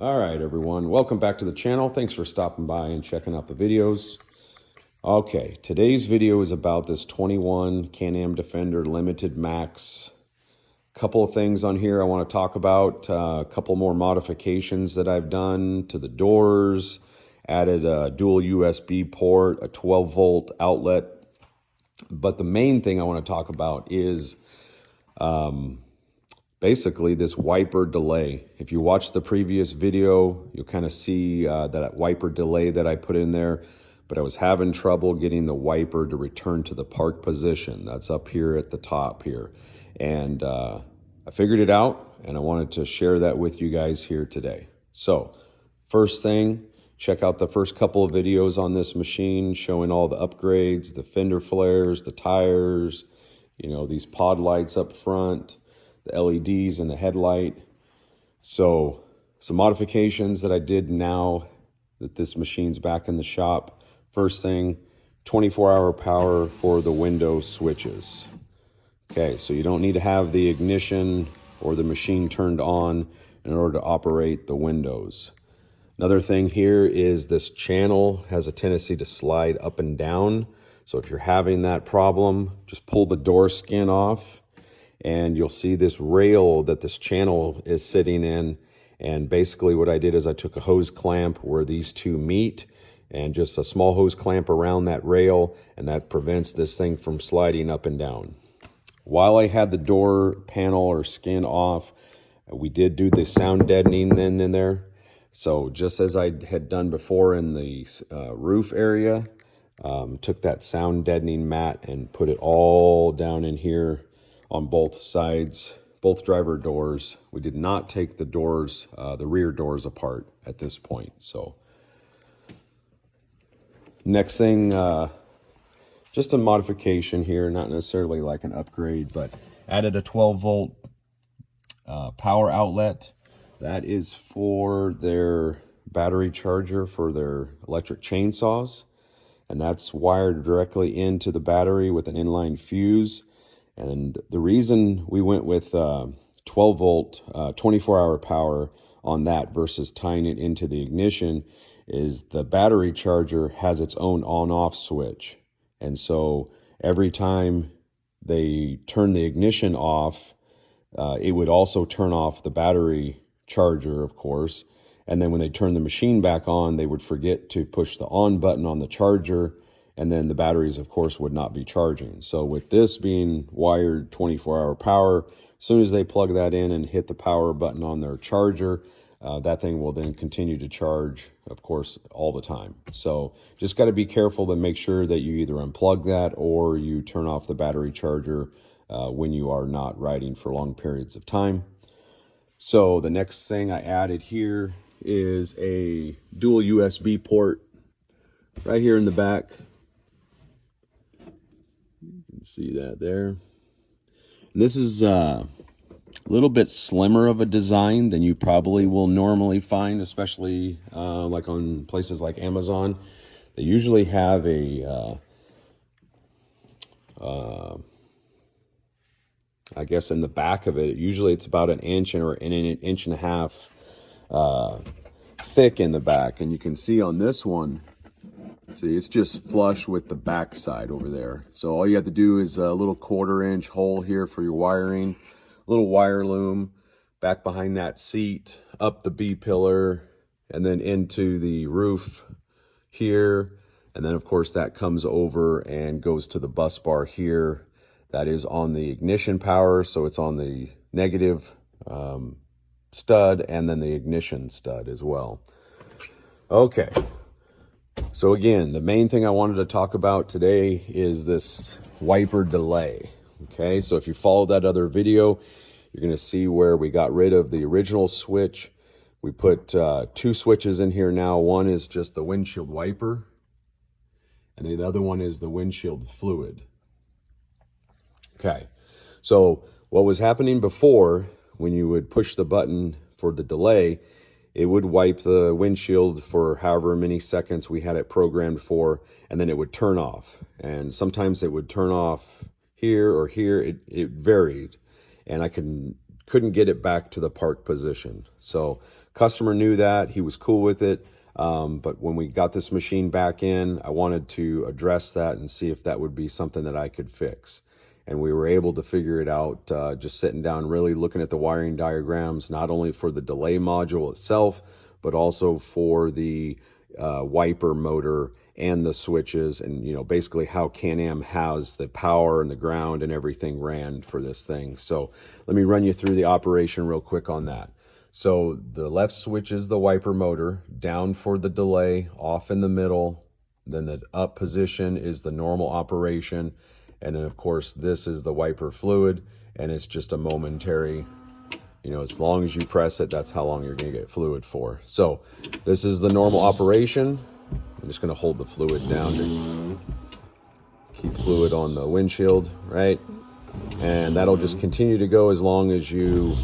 All right, everyone. Welcome back to the channel. Thanks for stopping by and checking out the videos. Okay, today's video is about this 21 Can-Am Defender Limited Max. Couple of things on here I want to talk about. A couple more modifications that I've done to the doors. Added a dual USB port, a 12-volt outlet. But the main thing I want to talk about is basically this wiper delay. If you watch the previous video, you'll kind of see that wiper delay that I put in there, but I was having trouble getting the wiper to return to the park position. That's up here at the top here. And I figured it out, and I wanted to share that with you guys here today. So first thing, check out the first couple of videos on this machine showing all the upgrades, the fender flares, the tires, you know, these pod lights up front, the LEDs and the headlight. So some modifications that I did now that this machine's back in the shop. First thing, 24-hour power for the window switches. Okay, so you don't need to have the ignition or the machine turned on in order to operate the windows. Another thing here is this channel has a tendency to slide up and down. So if you're having that problem, just pull the door skin off and you'll see this rail that this channel is sitting in. And basically what I did is I took a hose clamp where these two meet and just a small hose clamp around that rail, and that prevents this thing from sliding up and down. While I had the door panel or skin off, we did do the sound deadening then in there. So just as I had done before in the roof area, took that sound deadening mat and put it all down in here on both sides, both driver doors. We did not take the doors, the rear doors apart at this point. So next thing, just a modification here, not necessarily like an upgrade, but added a 12-volt power outlet. That is for their battery charger for their electric chainsaws. And that's wired directly into the battery with an inline fuse. And the reason we went with 12-volt, 24-hour power on that versus tying it into the ignition is the battery charger has its own on-off switch. And so every time they turn the ignition off, it would also turn off the battery charger, of course. And then when they turn the machine back on, they would forget to push the on button on the charger, and then the batteries, of course, would not be charging. So with this being wired 24-hour power, as soon as they plug that in and hit the power button on their charger, that thing will then continue to charge, of course, all the time. So just got to be careful to make sure that you either unplug that or you turn off the battery charger when you are not riding for long periods of time. So the next thing I added here is a dual USB port right here in the back. You can see that there. And this is a little bit slimmer of a design than you probably will normally find, especially like on places like Amazon. They usually have a I guess in the back of it, usually it's about an inch or an inch and a half thick in the back. And you can see on this one, see, it's just flush with the back side over there. So all you have to do is a little 1/4-inch hole here for your wiring, a little wire loom back behind that seat, up the B-pillar, and then into the roof here. And then, of course, that comes over and goes to the bus bar here. That is on the ignition power, so it's on the negative stud and then the ignition stud as well. Okay, so again, the main thing I wanted to talk about today is this wiper delay. Okay, so if you follow that other video, you're going to see where we got rid of the original switch. We put two switches in here now. One is just the windshield wiper, and the other one is the windshield fluid. Okay, so what was happening before, when you would push the button for the delay, it would wipe the windshield for however many seconds we had it programmed for, and then it would turn off. And sometimes it would turn off here or here. It varied, and I couldn't couldn't get it back to the park position. So customer knew that, he was cool with it. But when we got this machine back in, I wanted to address that and see if that would be something that I could fix. And we were able to figure it out just sitting down, really looking at the wiring diagrams, not only for the delay module itself, but also for the wiper motor and the switches, and basically how Can-Am has the power and the ground and everything ran for this thing. So let me run you through the operation real quick on that. So the left switch is the wiper motor, down for the delay, off in the middle, then the up position is the normal operation, and then of course this is the wiper fluid, and it's just a momentary, as long as you press it, that's how long you're going to get fluid for. So this is the normal operation. I'm just going to hold the fluid down to keep fluid on the windshield, right? And that'll just continue to go as long as you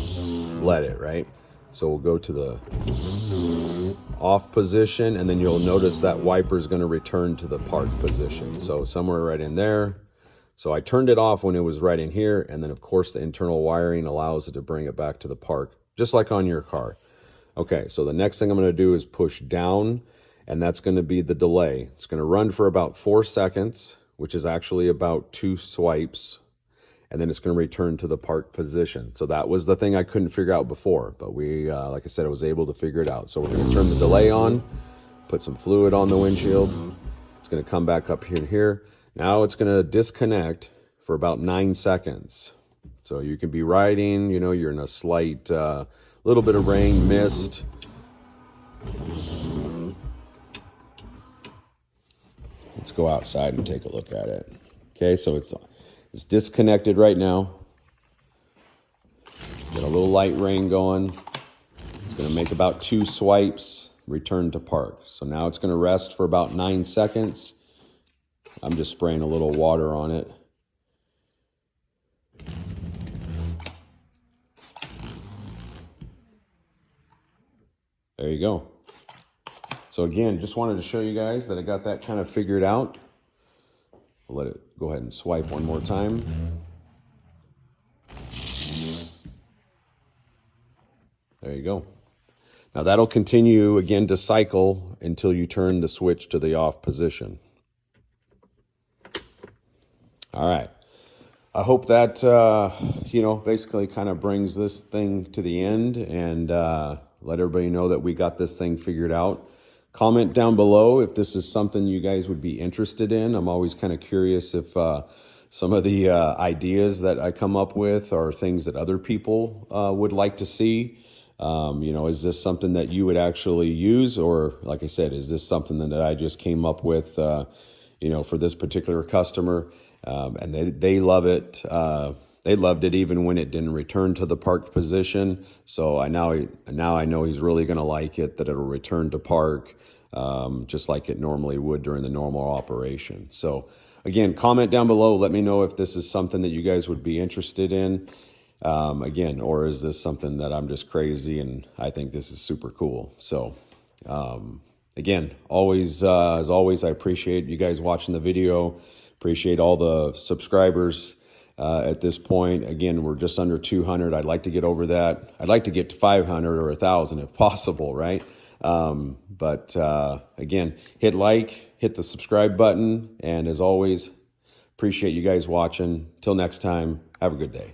let it, right? So we'll go to the off position, and then you'll notice that wiper is going to return to the park position. So somewhere right in there. So I turned it off when it was right in here, and then of course the internal wiring allows it to bring it back to the park, just like on your car. Okay, so the next thing I'm going to do is push down, and that's going to be the delay. It's going to run for about 4 seconds, which is actually about 2 swipes, and then it's going to return to the park position. So that was the thing I couldn't figure out before, but we, like I said, I was able to figure it out. So we're going to turn the delay on, put some fluid on the windshield. It's going to come back up here and here. Now it's going to disconnect for about 9 seconds. So you can be riding, you're in a slight little bit of rain, mist. Let's go outside and take a look at it. Okay, so it's disconnected right now. Got a little light rain going. It's going to make about 2 swipes, return to park. So now it's going to rest for about 9 seconds. I'm just spraying a little water on it. There you go. So again, just wanted to show you guys that I got that kind of figured out. I'll let it go ahead and swipe one more time. There you go. Now that'll continue again to cycle until you turn the switch to the off position. All right. I hope that, basically kind of brings this thing to the end, and let everybody know that we got this thing figured out. Comment down below if this is something you guys would be interested in. I'm always kind of curious if some of the ideas that I come up with are things that other people would like to see. Is this something that you would actually use, or like I said, is this something that I just came up with, for this particular customer? And they love it. They loved it even when it didn't return to the parked position. So now I know he's really going to like it, that it'll return to park just like it normally would during the normal operation. So again, comment down below. Let me know if this is something that you guys would be interested in. Again, or is this something that I'm just crazy and I think this is super cool? So again, as always, I appreciate you guys watching the video. Appreciate all the subscribers at this point. Again, we're just under 200. I'd like to get over that. I'd like to get to 500 or 1,000 if possible, right? But again, hit like, hit the subscribe button, and as always, appreciate you guys watching. Till next time, have a good day.